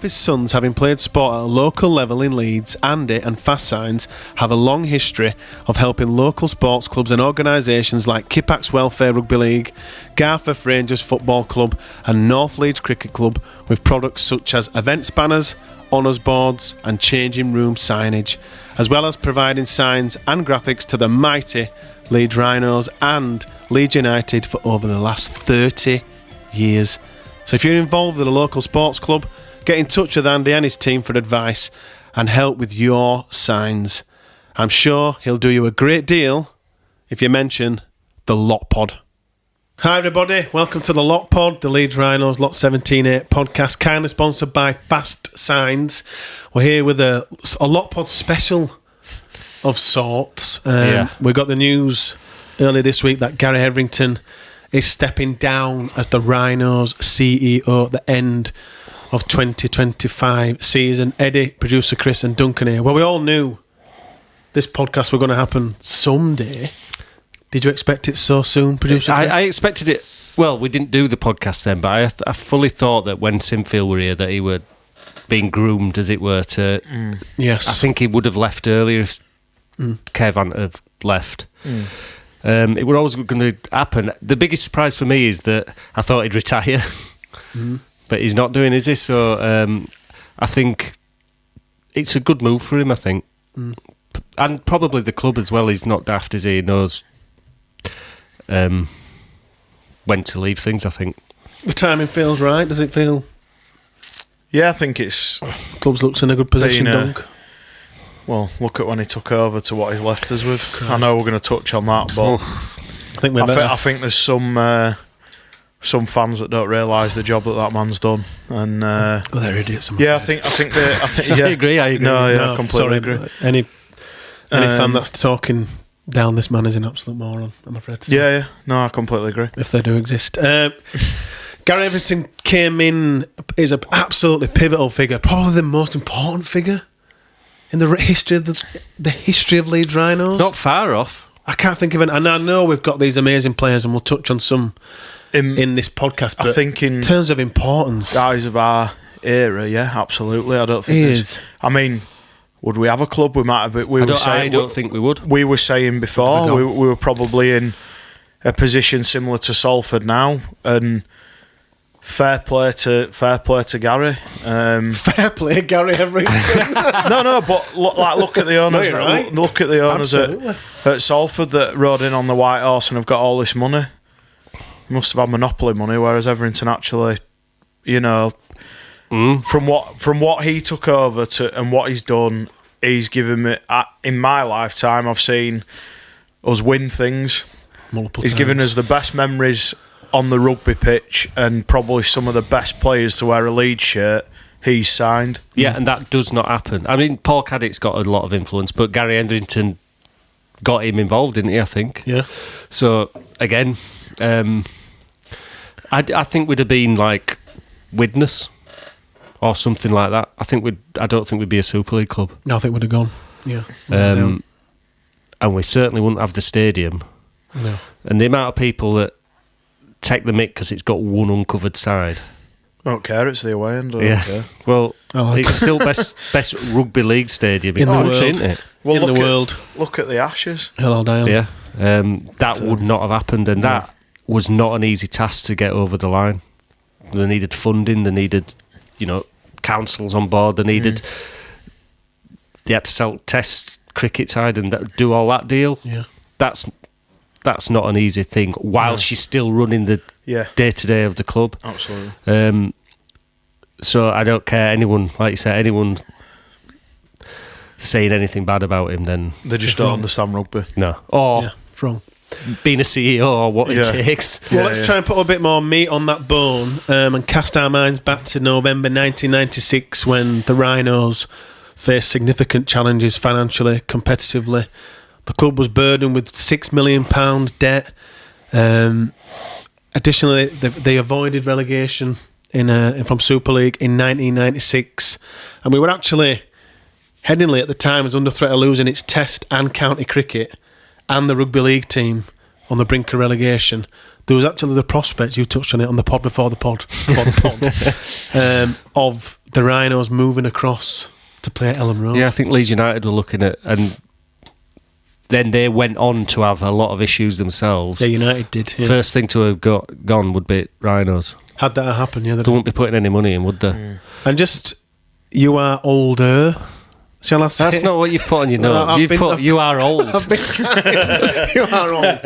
his sons, having played sport at a local level in Leeds, Andy and Fast Signs have a long history of helping local sports clubs and organisations like Kippax Welfare Rugby League, Garforth Rangers Football Club and North Leeds Cricket Club with products such as events banners, honours boards and changing room signage, as well as providing signs and graphics to the mighty Leeds Rhinos and Leeds United for over the last 30 years. So if you're involved in a local sports club, get in touch with Andy and his team for advice and help with your signs. I'm sure he'll do you a great deal if you mention the Lot Pod. Hi everybody, welcome to the Lot Pod, the Leeds Rhinos Lot 17-8 podcast, kindly sponsored by Fast Signs. We're here with a Lot Pod special of sorts. We got the news earlier this week that Gary Hetherington is stepping down as the Rhinos CEO at the end of 2025 season. Eddie, producer Chris and Duncan here. Well, we all knew this podcast was going to happen someday. Did you expect it so soon, producer Chris? I expected it. Well, we didn't do the podcast then, but I fully thought that when Sinfield were here that he were being groomed, as it were, to... Yes. I think he would have left earlier if Kev hadn't have left. It was always going to happen. The biggest surprise for me is that I thought he'd retire, but he's not doing, is he? So I think it's a good move for him, I think. And probably the club as well. He's not daft, is he? He knows when to leave things, I think. The timing feels right, does it feel? Yeah, I think it's... Clubs looks in a good position, Dunk. Well, look at when he took over to what he's left us with. Christ. I know we're going to touch on that, but I think there's some fans that don't realise the job that man's done, and well, they're idiots. I think I agree. I completely agree. Any fan that's talking down this man is an absolute moron, I'm afraid to say. No, I completely agree. If they do exist. Gary Hetherington came in, is an absolutely pivotal figure, probably the most important figure in the history of the history of Leeds Rhinos. Not far off. I can't think of it, and I know we've got these amazing players, and we'll touch on some in this podcast. But I think in terms of importance, guys of our era, yeah, absolutely. I don't think I mean, would we have a club? We might have. I don't think we would. We were saying before we were probably in a position similar to Salford now, and. Fair play to Gary. Fair play, Gary Hetherington. no, but look at the owners. No, right. Look at the owners at Salford that rode in on the white horse and have got all this money. Must have had monopoly money, whereas Hetherington actually, from what he took over to and what he's done, he's given me. In my lifetime, I've seen us win things. Multiple He's times. given us the best memories on the rugby pitch and probably some of the best players to wear a Leeds shirt he's signed. Yeah, and that does not happen. I mean, Paul Caddick's got a lot of influence, but Gary Hetherington got him involved, didn't he, I think? Yeah. So, again, I think we'd have been like Widnes or something like that. I don't think we'd be a Super League club. No, I think we'd have gone. Yeah. And we certainly wouldn't have the stadium. No. And the amount of people that take the mick because it's got one uncovered side. I don't care, it's the away end. Well, it's still best rugby league stadium in the world, isn't it? Well, in the world. Look at the Ashes. Hello, Diane. Yeah. That would not have happened, and that was not an easy task to get over the line. They needed funding, they needed, councils on board, they had to sell test cricket side and do all that deal. Yeah. That's not an easy thing while she's still running the day-to-day of the club. Absolutely. So I don't care anyone saying anything bad about him, then they just don't understand rugby. No. Or wrong. Being a CEO or what it takes. Well, let's try and put a bit more meat on that bone and cast our minds back to November 1996 when the Rhinos faced significant challenges financially, competitively. The club was burdened with £6 million debt. Additionally, they avoided relegation from Super League in 1996. And we were actually, Headingley at the time was under threat of losing its Test and county cricket and the rugby league team on the brink of relegation. There was actually the prospect, you touched on it on the pod before the pod, of the Rhinos moving across to play at Ellen Road. Yeah, I think Leeds United were looking at, and then they went on to have a lot of issues themselves. Yeah, United did. Yeah. First thing to have gone would be Rhinos. Had that happen, yeah. They wouldn't be putting any money in, would they? Mm. And just, you are older, shall I say? That's not what you put on your notes. You are old. You are old.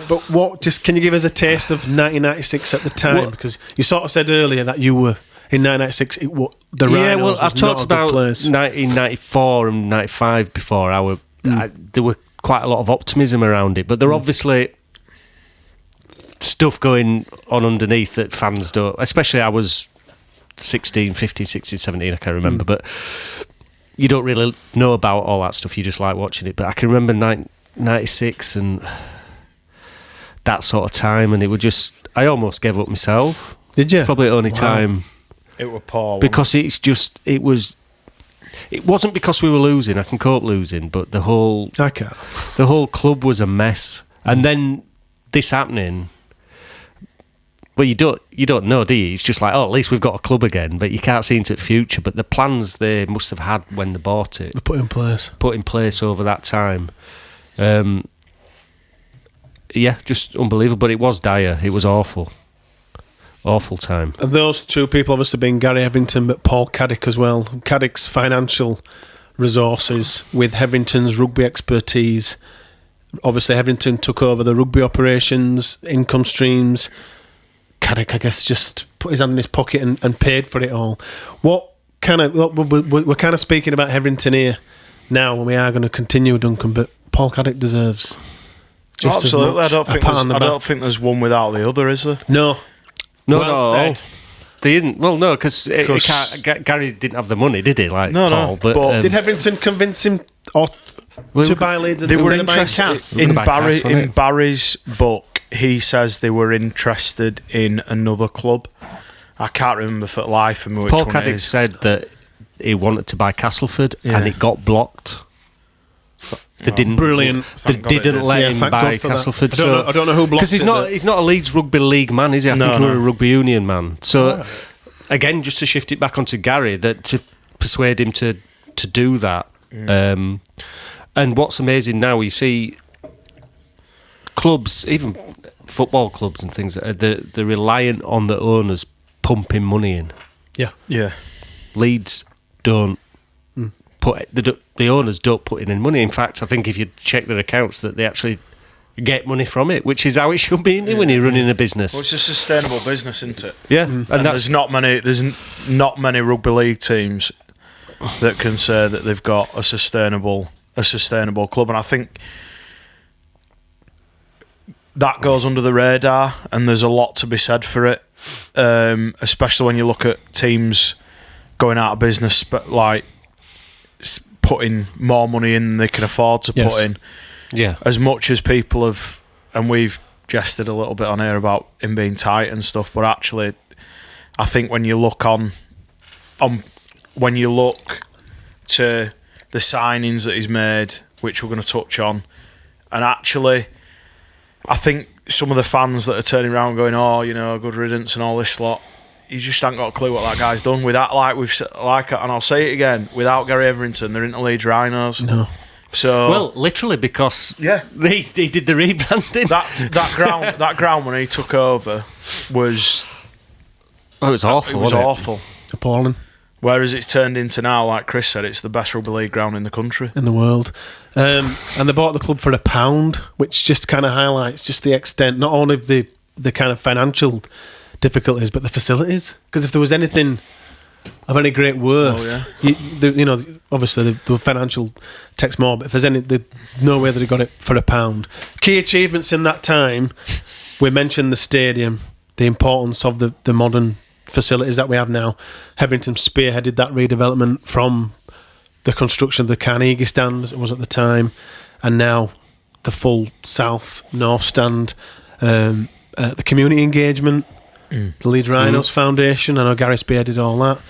But what? Just can you give us a taste of 1996 at the time? Because you sort of said earlier that you were in 1996. The Rhinos. Yeah, well, was I've talked not a good about place. 1994 and 95 before. There were quite a lot of optimism around it, but there obviously stuff going on underneath that fans don't. Especially, I was 16, 15, 16, 17. I can't remember, but you don't really know about all that stuff. You just like watching it. But I can remember 96 and that sort of time, and it was just. I almost gave up myself. Did you? It's probably the only time. It was poor. Because it wasn't because we were losing. I can cope losing, but the whole club was a mess. And then this happening. Well, you don't know, do you? It's just like, at least we've got a club again, but you can't see into the future. But the plans they must have had when they bought it, they put in place over that time. Just unbelievable. But it was dire. It was awful time. And those two people obviously being Gary Hetherington, but Paul Caddick as well. Caddick's financial resources with Hetherington's rugby expertise. Obviously, Hetherington took over the rugby operations, income streams. Caddick, I guess, just put his hand in his pocket and paid for it all. We're kind of speaking about Hetherington here now, and we are going to continue, Duncan, but Paul Caddick deserves just absolutely. As much I don't think there's one without the other, is there? No. No. They didn't. Well, no, because Gary didn't have the money, did he? Like Paul, but did Hetherington convince him to buy Leeds? They were interested in Barry's book. He says they were interested in another club. I can't remember for life of me which Paul one Caddick it is. said that he wanted to buy Castleford and it got blocked. They didn't. Brilliant. They didn't let him buy Castleford. I don't know who blocked it. Because he's not a Leeds Rugby League man, is he? I think he was a rugby union man. So again, just to shift it back onto Gary, that to persuade him to do that. And what's amazing now, you see clubs, even football clubs and things, they're reliant on the owners pumping money in. Yeah. Leeds don't put the owners don't put in any money. In fact, I think if you check their accounts, that they actually get money from it, which is how it should be when you're running a business. Well, it's a sustainable business, isn't it? Yeah, and there's not many rugby league teams that can say that they've got a sustainable club, and I think that goes under the radar, and there's a lot to be said for it, especially when you look at teams going out of business, but like putting more money in than they can afford to put in. Yeah, as much as people have, and we've jested a little bit on here about him being tight and stuff, but actually, I think when you look when you look to the signings that he's made, which we're going to touch on, and actually, I think some of the fans that are turning around going, good riddance and all this lot, you just haven't got a clue what that guy's done. Without, and I'll say it again, without Gary Hetherington, they're into Leeds Rhinos. No. So literally because he did the rebranding. That ground when he took over was it was awful. It was awful, appalling. Whereas it's turned into now, like Chris said, it's the best rugby league ground in the country, in the world. And they bought the club for £1, which just kind of highlights just the extent, not only of the kind of financial difficulties, but the facilities. Because if there was anything of any great worth, obviously the financial takes more, but if there's no way that they got it for £1. Key achievements in that time, we mentioned the stadium, the importance of the modern facilities that we have now. Hetherington spearheaded that redevelopment from the construction of the Carnegie stand, as it was at the time, and now the full south-north stand, the community engagement, the Leeds Rhinos Foundation. I know Gary spearheaded all that.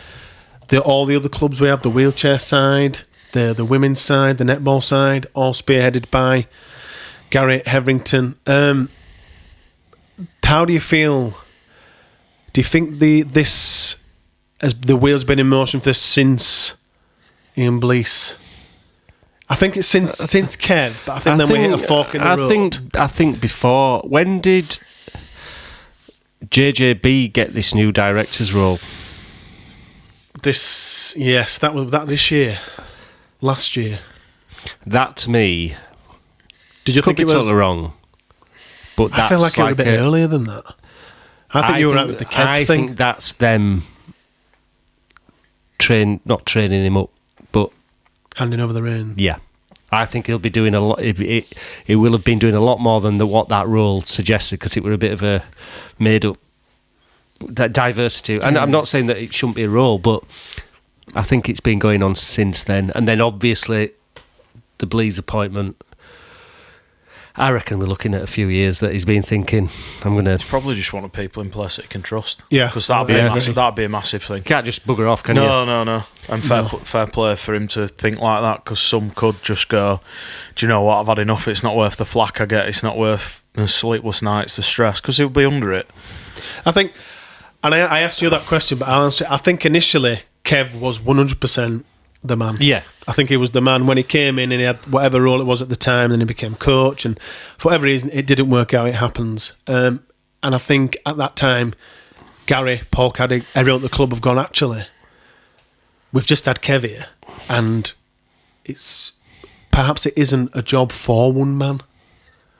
All the other clubs we have, the wheelchair side, the women's side, the netball side, all spearheaded by Gary Hetherington. How do you feel? Do you think this has the wheels been in motion for since Ian Blease? I think it's since Kev, but I think we hit a fork in the road. I think before. When did JJB get this new director's role? This year, last year. That to me, did you could think be it was totally wrong? But I feel like it was a bit earlier than that. I think you were right with the Kev thing. I think that's them not training him up, but handing over the reins. Yeah, I think he'll be doing a lot. He will have been doing a lot more than what that role suggested, because it were a bit of a made up that diversity. And I'm not saying that it shouldn't be a role, but I think it's been going on since then. And then obviously the Blease appointment, I reckon we're looking at a few years that he's been thinking, I'm going to... He's probably just wanted people in place that he can trust. Yeah. Because that'd be a massive thing. You can't just bugger off, can you? No. And fair play for him to think like that, because some could just go, do you know what, I've had enough, it's not worth the flack I get, it's not worth the sleepless nights, the stress, because he'll be under it. I think, and I asked you that question, but I'll answer it. I think initially Kev was 100% the man. Yeah. I think he was the man when he came in, and he had whatever role it was at the time, and he became coach, and for whatever reason it didn't work out. It happens. And I think at that time Gary, Paul Caddick, everyone at the club have gone, actually, we've just had Kev here, and perhaps it isn't a job for one man.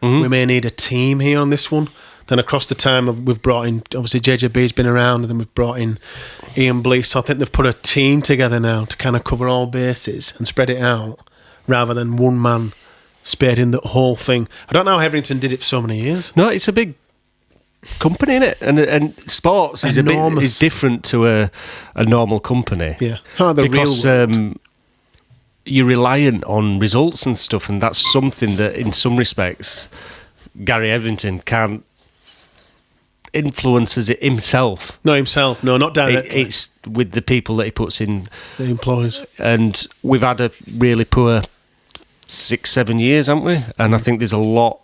We may need a team here on this one. Then across the time we've brought in, obviously JJB's been around, and then we've brought in Ian Blease. So I think they've put a team together now to kind of cover all bases and spread it out, rather than one man spearheading the whole thing. I don't know how Hetherington did it for so many years. No, it's a big company, isn't it? And sports is is different to a normal company. Yeah, it's not like because you're reliant on results and stuff, and that's something that in some respects Gary Hetherington can't influences it himself. No, not directly. It's with the people that he puts in. The employees. And we've had a really poor 6-7 years, haven't we? And I think there's a lot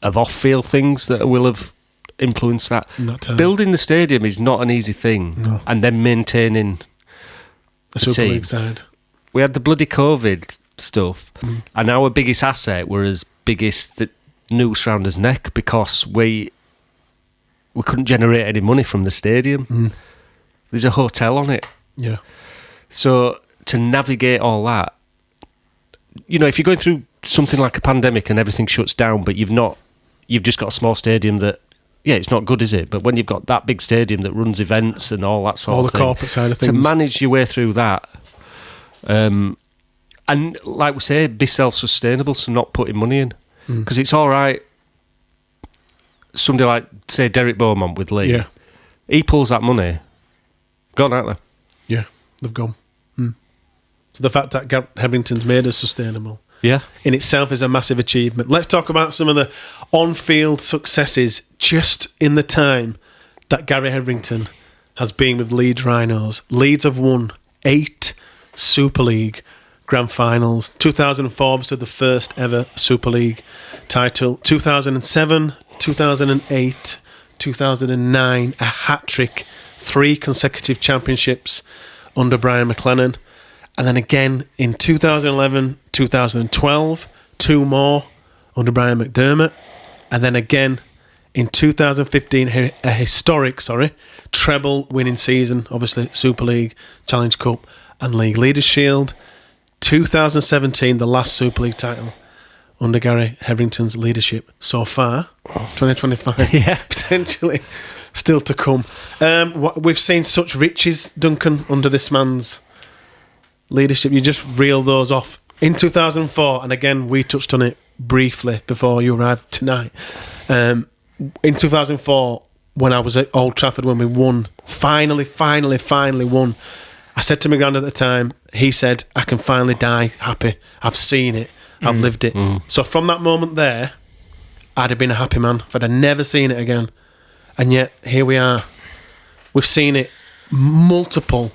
of off-field things that will have influenced that. Building the stadium is not an easy thing. No. And then maintaining the Super team. League side. We had the bloody COVID stuff, and our biggest asset were as biggest the noose round his neck, because we couldn't generate any money from the stadium. There's a hotel on it. Yeah. So to navigate all that, if you're going through something like a pandemic and everything shuts down, but you've just got a small stadium that, it's not good, is it? But when you've got that big stadium that runs events and all that sort of thing, all the corporate side of things, to manage your way through that, and like we say, be self-sustainable, so not putting money in, because it's all right. Somebody like, say, Derek Bowman with Lee, he pulls that money, gone, aren't they? Yeah, they've gone. So the fact that Hetherington's made us sustainable, in itself is a massive achievement. Let's talk about some of the on-field successes just in the time that Gary Hetherington has been with Leeds Rhinos. Leeds have won 8 Super League Grand Finals. 2004, obviously the first ever Super League title. 2007, 2008, 2009, a hat-trick, 3 consecutive championships under Brian McLennan, and then again in 2011, 2012, 2 more under Brian McDermott, and then again in 2015, a historic, treble winning season, obviously Super League, Challenge Cup and League Leaders Shield. 2017, the last Super League title under Gary Hetherington's leadership so far. 2025, potentially still to come. We've seen such riches, Duncan, under this man's leadership. You just reel those off. In 2004, and again, we touched on it briefly before you arrived tonight. In 2004, when I was at Old Trafford, when we won, finally won, I said to my granddad at the time, he said, I can finally die happy. I've seen it. I've lived it. So from that moment there, I'd have been a happy man if I'd have never seen it again. And yet, here we are. We've seen it multiple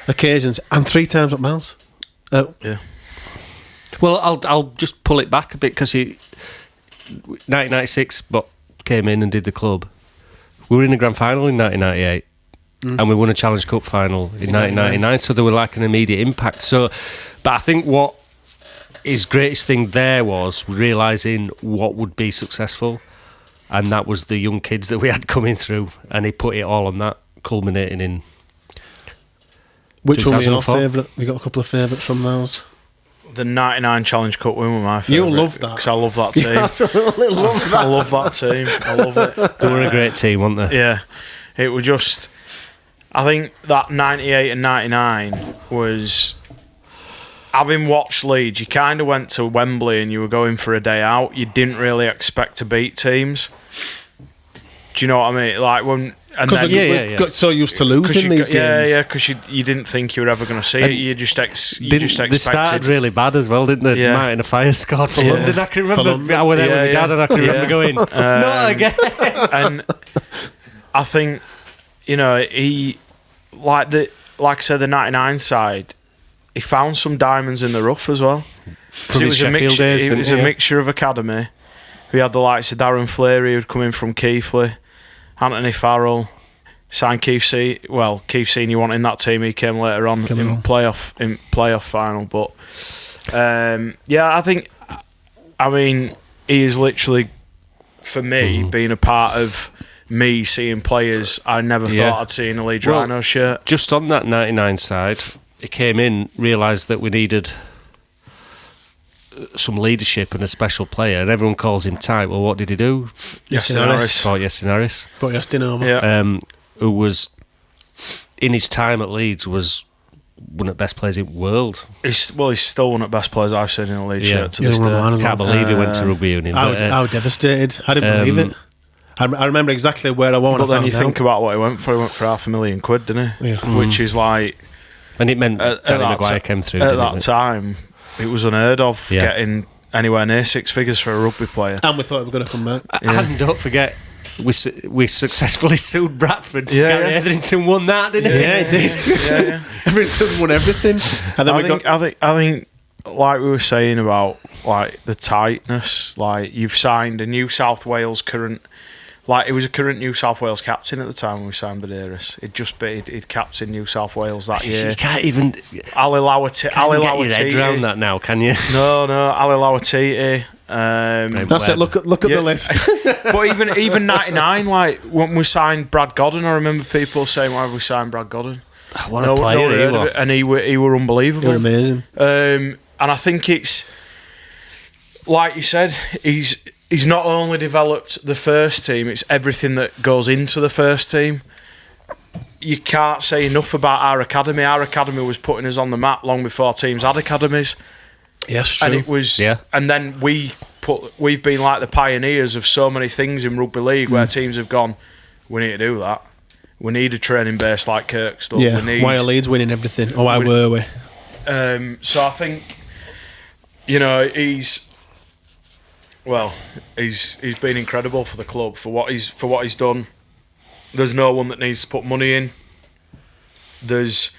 occasions and 3 times at Miles. Yeah. Well, I'll just pull it back a bit, because 1996 came in and did the club. We were in the grand final in 1998. and we won a Challenge Cup final in 1999. So they were like an immediate impact. So, but I think what his greatest thing there was realising what would be successful, and that was the young kids that we had coming through, and he put it all on that, culminating in. Which one was your favourite? We got a couple of favourites from those. The 99 Challenge Cup win was my favourite. You love that. Because I love that team. You absolutely love that. I love that team. I love it. They were a great team, weren't they? Yeah. It was just... I think that 98 and 99 was... Having watched Leeds, you kind of went to Wembley and you were going for a day out. You didn't really expect to beat teams. Do you know what I mean? Like when... Because we got so used to losing these games. Yeah, because you didn't think you were ever going to see it. You just expected. They started really bad as well, didn't they? Yeah. Martin a fire scored for London. I can remember. I was there with my dad, and I can remember going, "Not again." And I think he like I said, the 99 side, he found some diamonds in the rough as well. From his Sheffield days, it was a mixture of academy. We had the likes of Darren Fleary, who'd come in from Keighley. Anthony Farrell signed Keith Senior wanting that team. He came later on in playoff final. But I mean, he is literally, for me, being a part of me seeing players I never thought I'd see in a Leeds Rhinos shirt. Just on that 99 side, he came in, realised that we needed some leadership and a special player, and everyone calls him tight. Well, what did he do? Yasin Harris. Bought Yasin Harris. Bought Yasin over. Who was, in his time at Leeds, was one of the best players in the world. He's still one of the best players I've seen in a Leeds shirt to this day. Can't believe he went to rugby union. I was devastated. I didn't believe it. I remember exactly where I was. But then you think about what he went for. He went for £500,000, didn't he? Yeah. Which is like... And it meant Danny Maguire came through. At that time... It was unheard of getting anywhere near six figures for a rugby player. And we thought we were going to come back. And don't forget, we successfly sued Bradford. Gary Hetherington won that, didn't he? Yeah, he did. Yeah. Hetherington won everything. And then I think, like we were saying about like the tightness, like you've signed a New South Wales current... Like, he was a current New South Wales captain at the time when we signed Badeiras. He'd captained New South Wales that year. You can't even... Ali Lauatiti. Get your head around that now, can you? No, Ali Lauatiti. That's it, look at the list. But even 99, like, when we signed Brad Godden, I remember people saying, why have we signed Brad Godden? What a player he was. And he were unbelievable. He were amazing. And I think it's... Like you said, He's not only developed the first team, it's everything that goes into the first team. You can't say enough about our academy. Our academy was putting us on the map long before teams had academies. Yes, true. And it was, and then we've been like the pioneers of so many things in rugby league where teams have gone, we need to do that. We need a training base like Kirkstall. Yeah. Why are Leeds winning everything? Or why were we? So I think, he's been incredible for the club for what he's done. There's no one that needs to put money in. There's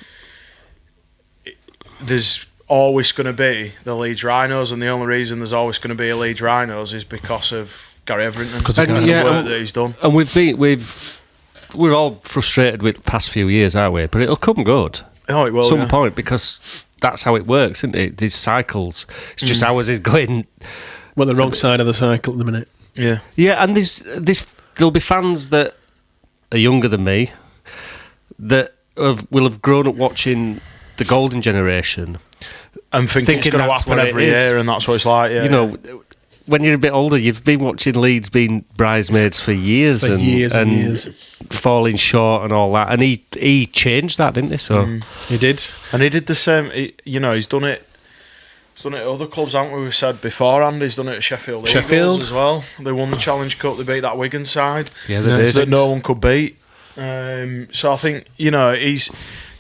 always going to be the Leeds Rhinos, and the only reason there's always going to be a Leeds Rhinos is because of Gary Hetherington and the work that he's done. And we're all frustrated with the past few years, aren't we? But it'll come good. Oh, it will. At some point, because that's how it works, isn't it? These cycles. It's just ours is going. Well, the wrong side of the cycle at the minute. Yeah. Yeah, and there'll be fans that are younger than me that will have grown up watching the golden generation and thinking it's going to happen every year, and that's what it's like. Yeah. When you're a bit older, you've been watching Leeds being bridesmaids for years, and years, falling short and all that. And he changed that, didn't he? So he did, and he did the same. He's done it. He's done it at other clubs, haven't we? We said beforehand. He's done it at Sheffield Eagles as well. They won the Challenge Cup. They beat that Wigan side. Yeah, they did. That no one could beat. So I think he's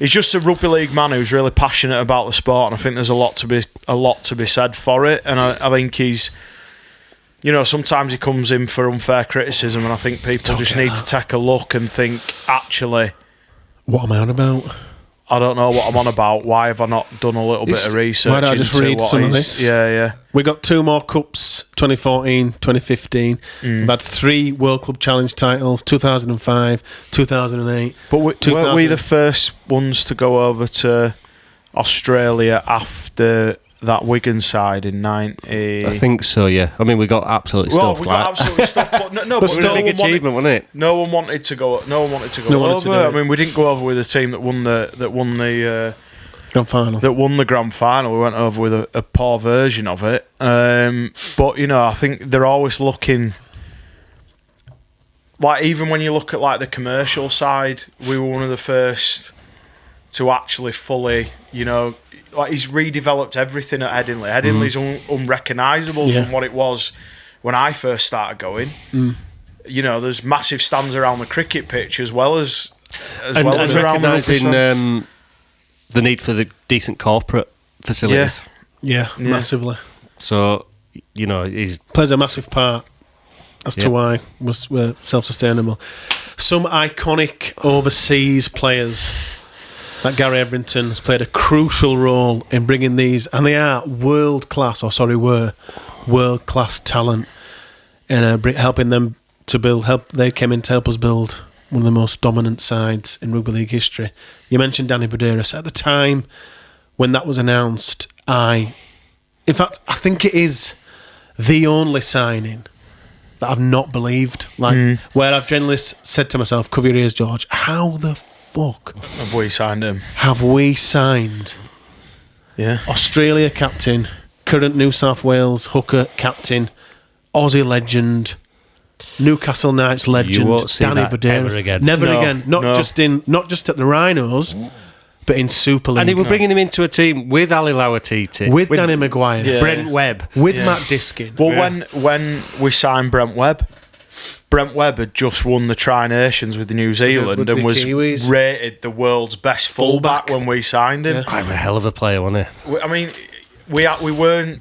just a rugby league man who's really passionate about the sport, and I think there's a lot to be said for it. And I think he's, sometimes he comes in for unfair criticism, and I think people just need to take a look and think, actually, what am I on about? I don't know what I'm on about. Why have I not done a little bit of research? Why don't I just read some of this? Yeah. We got 2 more cups, 2014, 2015. We've had 3 World Club Challenge titles, 2005, 2008. But weren't we the first ones to go over to Australia after that Wigan side in 90? I think so, yeah. I mean, we got absolutely stuffed. We got absolutely stuffed, but but still a big achievement, wasn't it? No one wanted to go over. I mean, we didn't go over with a team that won the grand final. That won the grand final. We went over with a poor version of it. But I think they're always looking. Like, even when you look at like the commercial side, we were one of the first to actually fully, like, he's redeveloped everything at Headingley. Headingley's unrecognisable from what it was when I first started going. There's massive stands around the cricket pitch as well as around the the need for the decent corporate facilities. Yeah, massively. So, he plays a massive part as to why we're self-sustainable. Some iconic overseas players, like Gary Hetherington, has played a crucial role in bringing these, and they are world-class talent, and helping them to build. They came in to help us build one of the most dominant sides in rugby league history. You mentioned Danny Buderis. At the time when that was announced, in fact, I think it is the only signing that I've not believed. Where I've generally said to myself, cover your ears, George, how the fuck have we signed him? Yeah. Australia captain, current New South Wales hooker captain, Aussie legend, Newcastle Knights legend, Danny Buderis. Never again. Not just at the Rhinos, but in Super League. And they were bringing him into a team with Ali Lauatiti, with Danny Maguire, Brent Webb, with Matt Diskin. Well, when we signed Brent Webb had just won the Tri-Nations with New Zealand and was Kiwis. Rated the world's best fullback when we signed him. I'm a hell of a player, wasn't he? I mean, we weren't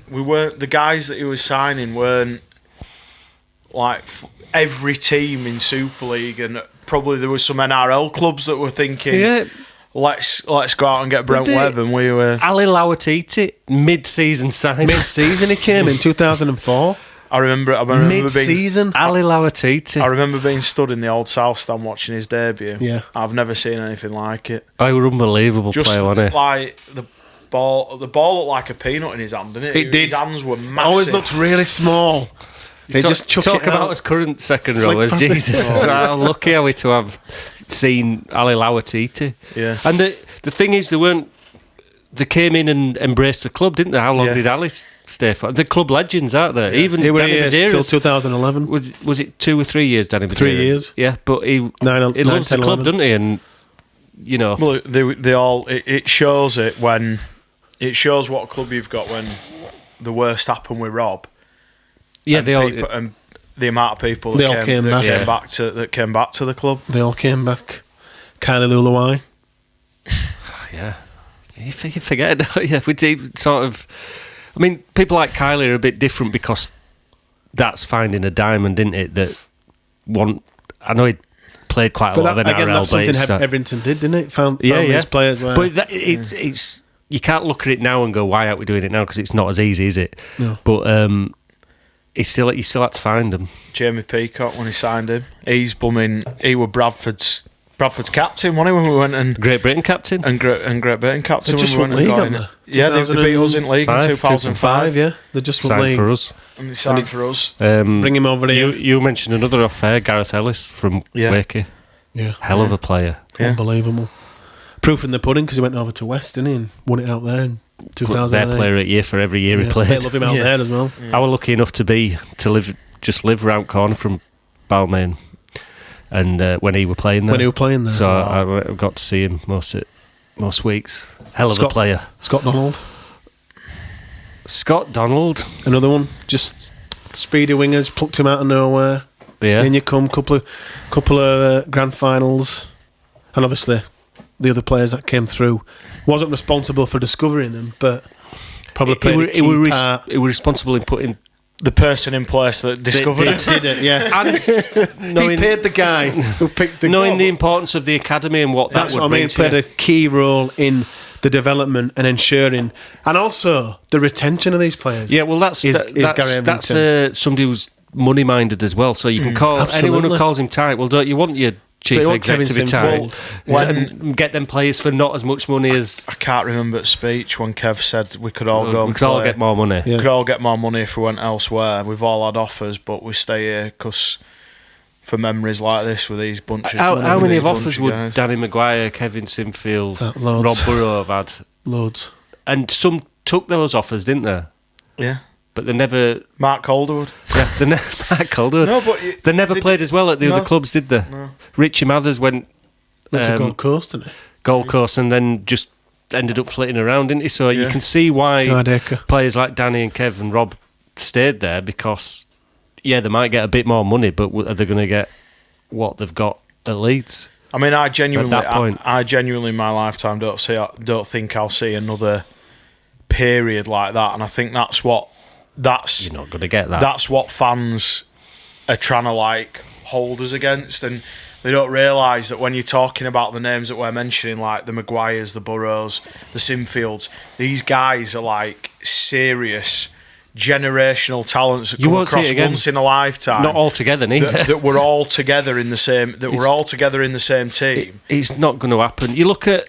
the guys that he was signing weren't like every team in Super League, and probably there was some NRL clubs that were thinking, let's go out and get Brent Webb, and we were Ali Lauatiti mid-season signing. Mid-season he came in 2004. I remember mid-season. Ali Lauatiti. I remember being stood in the old South Stand watching his debut. Yeah, I've never seen anything like it. I was unbelievable player, wasn't he? Like the ball looked like a peanut in his hand, didn't it? It did. His hands were massive. Always looked really small. They just talk about his current second row as Jesus. How lucky are we to have seen Ali Lauatiti? Yeah. And the thing is, they came in and embraced the club, didn't they? How long did Ali stay for? The club legends, aren't they? Yeah. Even he Danny Buderis till 2011. Was it 2 or 3 years, Danny Buderis? 3 years. Yeah, but he loves the club, doesn't he? And well, they all it shows it when it shows what club you've got when the worst happened with Rob. Yeah, and the amount of people that came back to the club. They all came back. Kylie Luluai. Yeah. You forget, we did sort of. I mean, people like Kylie are a bit different because that's finding a diamond, isn't it? I know he played quite a lot of NRL, again, that's something Hetherington did, didn't it? Found these players. But it's you can't look at it now and go, why aren't we doing it now? Because it's not as easy, is it? No. But you still had to find them. Jamie Peacock, when he signed him, he were Bradford's captain, wasn't he, when we went and Great Britain captain and Great Britain captain. They just won league, haven't they? Yeah, they beat us in league in 2005. Yeah, they just won league for us. And they signed for us. Bring him over here. You mentioned another off-air, Gareth Ellis from Wakey. Yeah, hell of a player. Yeah. Unbelievable. Proof in the pudding because he went over to West, didn't he, and won it out there in 2008. Their player at year for every year he played. They love him out there as well. I was lucky enough to live round corner from Balmain, and when he were playing there. So I got to see him most weeks. Hell of a player. Scott Donald. Another one. Just speedy wingers, plucked him out of nowhere. Yeah. In you come, couple of grand finals, and obviously the other players that came through. Wasn't responsible for discovering them, but probably played a key part. He was responsible in putting the person in place that discovered it. Did it, yeah. And He paid the guy who picked the knowing the importance of the academy and what That's that would what I mean. bring to Played you. a key role in the development and ensuring, and also the retention of these players. Yeah, well, that's Gary Hetherington. that's somebody who's money minded as well. So you can call anyone who calls him tight. Well, don't you want your chief exec to be tight and get them players for not as much money as? I can't remember the speech when Kev said we could all go and we could all play. get more money. We could all get more money if we went elsewhere. We've all had offers, but we stay here because for memories like this with these bunch of How many of bunch offers of would guys. Danny Maguire, Kevin Sinfield, Loads. Rob Burrow have had? Loads. And some took those offers, didn't they? Yeah. But they never. Mark Calderwood. Yeah, Mark Calderwood. No, but they never played as well at the other clubs, did they? No. Richie Mathers went to Gold Coast, didn't it? Gold Coast, and then just ended up flitting around, didn't he? So you can see why players like Danny and Kev and Rob stayed there, because they might get a bit more money, but are they going to get what they've got at Leeds? I mean, I genuinely, at that point. I genuinely in my lifetime don't think I'll see another period like that, and I think that's You're not going to get that. That's what fans are trying to like hold us against, and they don't realise that when you're talking about the names that we're mentioning, like the Maguires, the Burrows, the Sinfields, these guys are like serious generational talents that come across once in a lifetime. Not all together, neither. That we're all together in the same. We're all together in the same team. It's not going to happen. You look at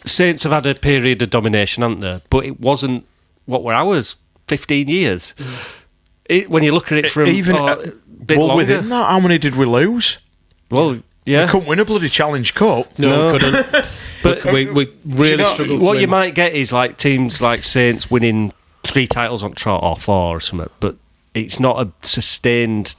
Saints have had a period of domination, haven't they? But it wasn't what were ours. 15 years. When you look at it from even a bit longer. Within that, how many did we lose? Well, yeah, we couldn't win a bloody Challenge Cup. No, we couldn't. But we really struggled. What you might get is like teams like Saints winning 3 titles on trot or 4 or something, but it's not a sustained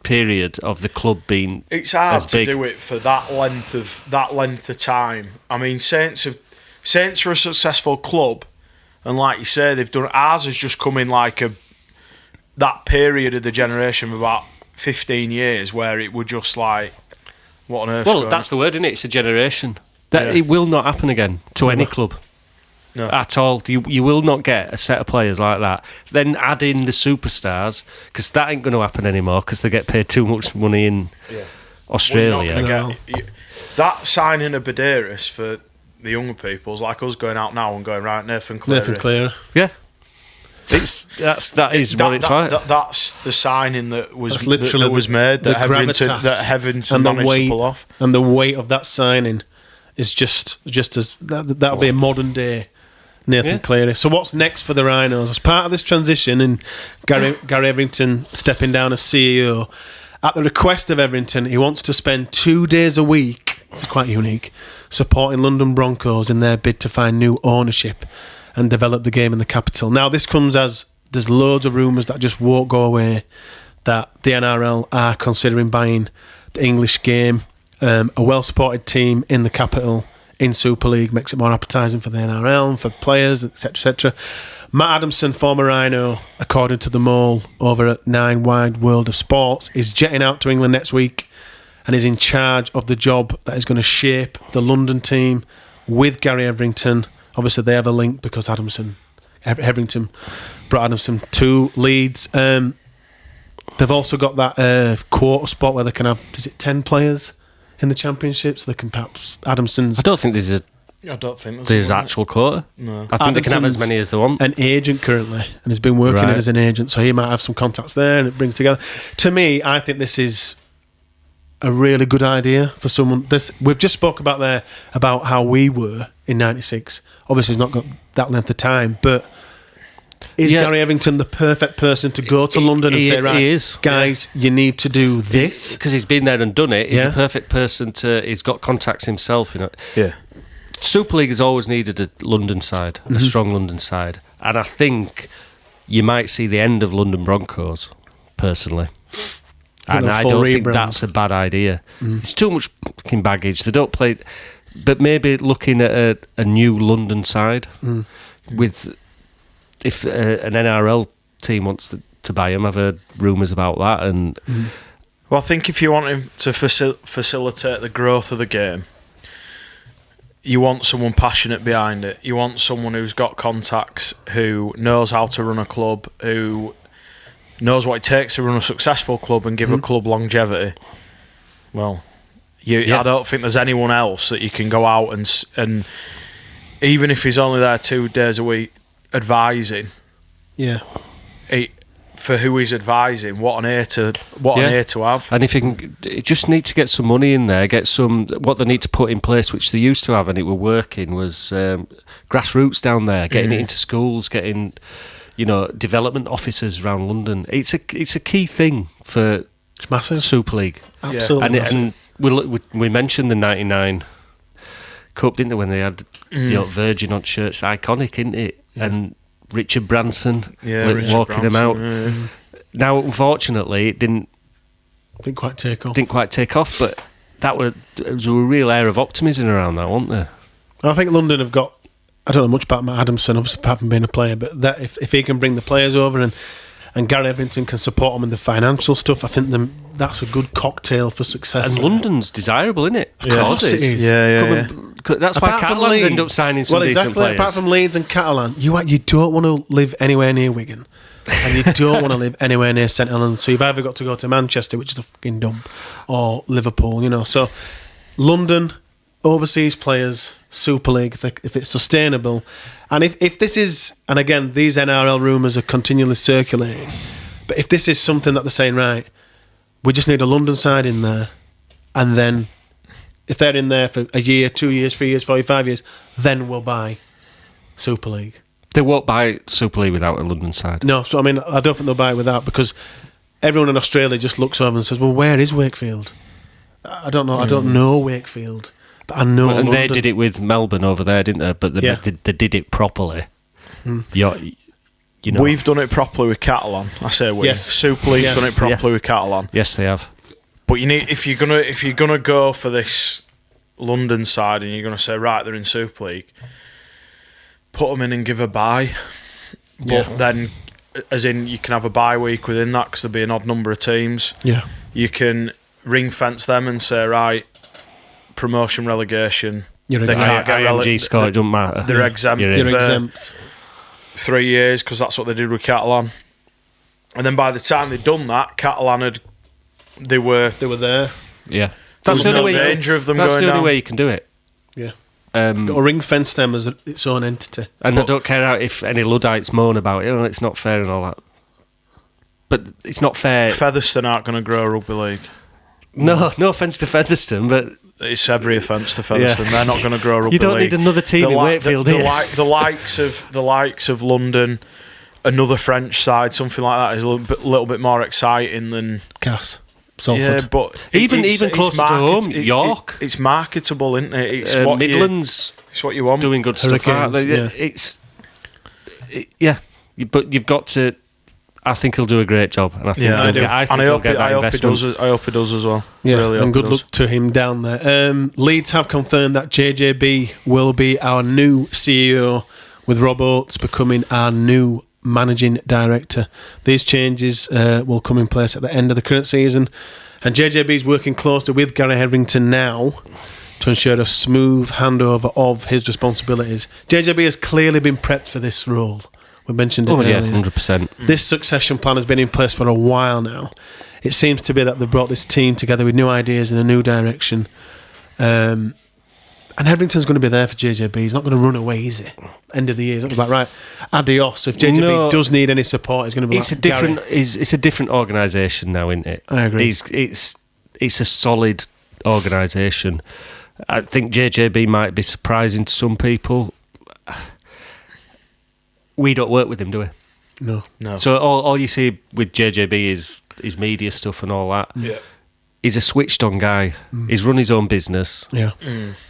period of the club being. It's hard as big. to do it for that length of time. I mean, Saints are a successful club, and like you say, they've done. Ours has just come in like that period of the generation of about 15 years where it would just like, what on earth? Well, that's the word, isn't it? It's a generation. It will not happen again to any club. No. At all. You will not get a set of players like that. Then add in the superstars, because that ain't going to happen anymore, because they get paid too much money in Australia. That signing of Badeiras for the younger people is like us going out now and going, right, Nathan Cleary. Yeah. That is what it's like. That's the signing that was literally that was made that Hetherington managed to pull off. And the weight of that signing is just as that'll be a modern day Nathan Cleary. So what's next for the Rhinos? As part of this transition and Gary Hetherington stepping down as CEO, at the request of Hetherington, he wants to spend 2 days a week, this is quite unique, supporting London Broncos in their bid to find new ownership and develop the game in the capital. Now, this comes as there's loads of rumours that just won't go away that the NRL are considering buying the English game. A well-supported team in the capital in Super League makes it more appetising for the NRL and for players, etc., etc. Matt Adamson, former Rhino, according to the Mole over at 9 Wide World of Sports, is jetting out to England next week and is in charge of the job that is going to shape the London team with Gary Hetherington. Obviously, they have a link because Hetherington brought Adamson to Leeds. They've also got that quarter spot where they can have, 10 players in the championship, so they can perhaps Adamson's. I don't think there's actual quota. No. I think they can have as many as they want. An agent currently, and has been working in as an agent, so he might have some contacts there, and it brings together. To me, I think this is a really good idea for someone. We've just spoke about how we were in '96. Obviously, he's not got that length of time, but. Is Gary Hetherington the perfect person to go to London and say, right, guys, you need to do this? Because he's been there and done it. He's the perfect person he's got contacts himself, Yeah. Super League has always needed a London side, a strong London side. And I think you might see the end of London Broncos, personally. And I don't think that's a bad idea. It's too much fucking baggage. They don't play... But maybe looking at a new London side with... If an NRL team wants to buy him, I've heard rumours about that. And well, I think if you want him to facilitate the growth of the game, you want someone passionate behind it. You want someone who's got contacts, who knows how to run a club, who knows what it takes to run a successful club and give a club longevity, well, I don't think there's anyone else that you can go out and even if he's only there 2 days a week advising, for who he's advising, what an ear to have. And if you can, just need to get some money in there, what they need to put in place, which they used to have, and it were working, was grassroots down there, getting it into schools, getting development officers around London. It's a key thing for Super League. Absolutely, and we mentioned the '99 Cup, didn't they? When they had Virgin on shirts, iconic, isn't it? Yeah. And Richard Branson walking them out. Yeah. Now, unfortunately, it didn't quite take off. But there was a real air of optimism around that, wasn't there? I think London have got. I don't know much about Matt Adamson, obviously, apart from being a player, but that if he can bring the players over and Gary Hetherington can support them in the financial stuff, I think that's a good cocktail for success. And London's desirable, isn't it? Of course it is. Yeah. That's why Catalans end up signing some decent players. Apart from Leeds and Catalan, you don't want to live anywhere near Wigan, and you don't want to live anywhere near St Helens. So you've either got to go to Manchester, which is a fucking dump, or Liverpool. So London, overseas players, Super League, if it's sustainable, and if this is, and again, these NRL rumours are continually circulating, but if this is something that they're saying, right, we just need a London side in there, and then if they're in there for a year, 2 years, 3 years, 4 years, 5 years, then we'll buy Super League. They won't buy Super League without a London side. No, so I don't think they'll buy it without, because everyone in Australia just looks over and says, well, where is Wakefield? I don't know. I don't know Wakefield, but I know and London. They did it with Melbourne over there, didn't they? But they did it properly. We've done it properly with Catalan. I say we. Yes. Super League's done it properly with Catalan. Yes, they have. But you need if you're gonna go for this London side and you're gonna say, right, they're in Super League, put them in and give a bye. But then, as in, you can have a bye week within that because there'll be an odd number of teams. Yeah, you can ring fence them and say, right, promotion, relegation. They can't get IMG score. It doesn't matter. They're exempt. You're exempt. 3 years because that's what they did with Catalan. And then by the time they'd done that, Catalan they were there. Yeah, that's the only way. Danger of them that's going the only down. way you can do it. Yeah, or ring fence them as its own entity. And I don't care if any Luddites moan about it. It's not fair and all that. But it's not fair. Featherstone aren't going to grow rugby league. No offence to Featherstone, but it's every offence to Featherstone. They're not going to grow rugby league. You don't need another team in Wakefield here. The likes of London, another French side, something like that is a little bit more exciting than Cass. Salford. Yeah, but even closer to home, York. It's marketable, isn't it? It's Midlands. It's what you want. Doing good stuff. But you've got to. I think he'll do a great job, and I think he'll get that investment. I hope he does as well. Yeah, really, and good luck to him down there. Leeds have confirmed that JJB will be our new CEO, with Rob Oates becoming our new managing director. These changes will come in place at the end of the current season, and JJB is working closely with Gary Hetherington now to ensure a smooth handover of his responsibilities. JJB has clearly been prepped for this role. We mentioned it earlier. 100%. This succession plan has been in place for a while now. It seems to be that they've brought this team together with new ideas in a new direction. And Hetherington's going to be there for JJB. He's not going to run away, is he? End of the year, he's not going to be like, right, adios. If JJB does need any support, he's going to be it's a different organisation now, isn't it? I agree. It's a solid organisation. I think JJB might be surprising to some people. We don't work with him, do we? No. So all you see with JJB is media stuff and all that. Yeah. He's a switched-on guy. He's run his own business. Yeah.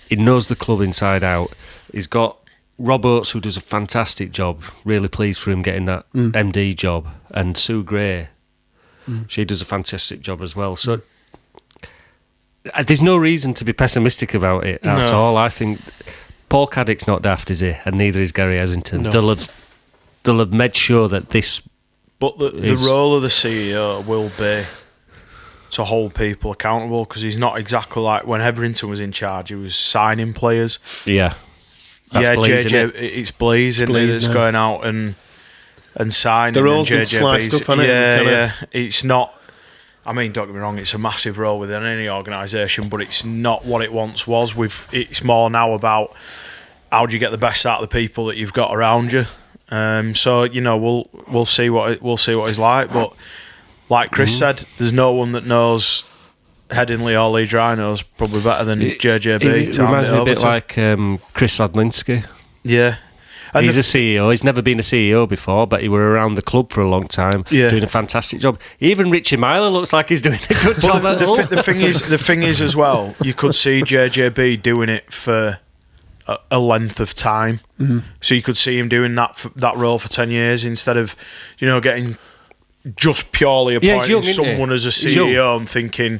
He knows the club inside out. He's got Rob Oates, who does a fantastic job. Really pleased for him getting that MD job. And Sue Gray, she does a fantastic job as well. So there's no reason to be pessimistic about it at all. I think Paul Caddick's not daft, is he? And neither is Gary Hetherington. No. They'll have made sure that this... But the role of the CEO will be to hold people accountable, because he's not exactly like when Hetherington was in charge, he was signing players. Yeah. That's JJ, it's Blaze, isn't it, that's going out and and signing. The role's and been sliced up, hasn't it? Yeah. It's not. I mean, don't get me wrong. It's a massive role within any organisation, but it's not what it once was. It's more now about how do you get the best out of the people that you've got around you. So we'll see what he's like. But like Chris said, there's no one that knows Headingley or Leeds Rhinos probably better than JJB. It reminds me a bit like Chris Ladlinski. Yeah. And he's a CEO. He's never been a CEO before, but he were around the club for a long time, doing a fantastic job. Even Richie Myler looks like he's doing a good job. The thing is as well, you could see JJB doing it for a length of time. Mm-hmm. So you could see him doing that role for 10 years instead of, getting just purely appointing someone as a CEO and thinking,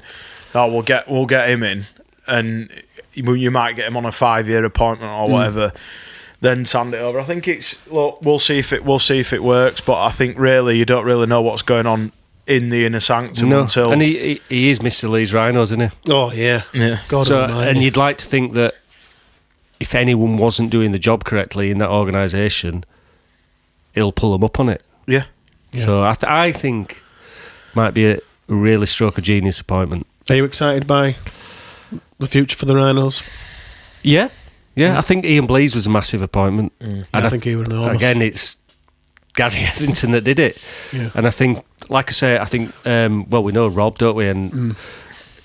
oh, we'll get him in, and you might get him on a 5-year appointment or whatever. Then hand it over. I think we'll see if it works, but I think really you don't really know what's going on in the inner sanctum until. And he is Mr. Leeds Rhinos, isn't he? Oh yeah. God and you'd like to think that if anyone wasn't doing the job correctly in that organisation, he'll pull them up on it. Yeah. So I think might be a really stroke of genius appointment. Are you excited by the future for the Rhinos? Yeah. Yeah, I think Ian Blease was a massive appointment. And I think he was enormous. Again, it's Gary Hetherington that did it. Yeah. And I think, like I say, we know Rob, don't we? And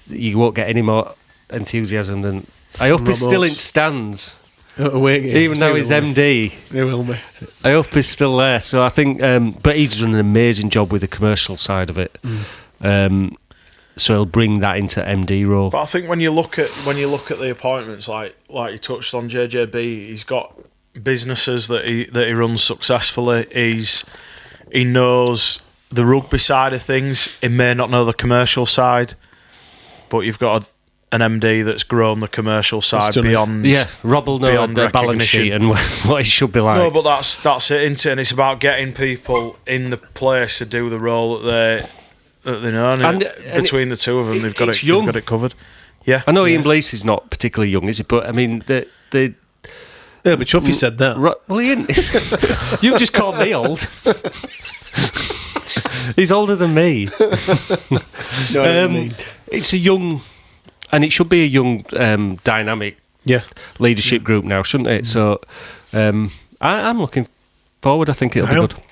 you won't get any more enthusiasm than... I hope he's still in stands. Even though he's MD. He will be. I hope he's still there. So I think... but he's done an amazing job with the commercial side of it. So he'll bring that into MD role. But I think when you look at the appointments, like you touched on JJB, he's got businesses that he runs successfully. He knows the rugby side of things. He may not know the commercial side, but you've got an MD that's grown the commercial side beyond. Yeah, Rob will know the balance sheet and what it should be like. No, but that's it, isn't it? And it's about getting people in the place to do the role that they know, and between the two of them, they've got it covered. Yeah, I know Ian Blease is not particularly young, is he? But I mean, it'll be tough. You said that. Well, Ian, you've just called me old. He's older than me. It's a young, and it should be a young, dynamic, leadership group now, shouldn't it? So, I'm looking forward. I think it'll be good.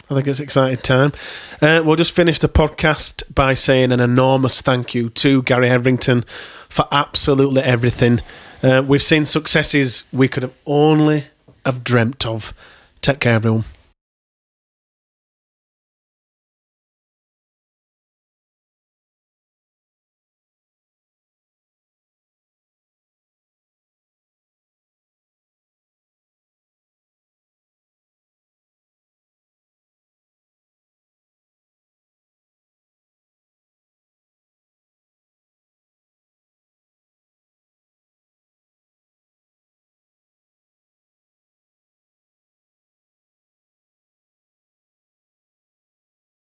I think it's an exciting time. We'll just finish the podcast by saying an enormous thank you to Gary Hetherington for absolutely everything. We've seen successes we could have only have dreamt of. Take care, everyone.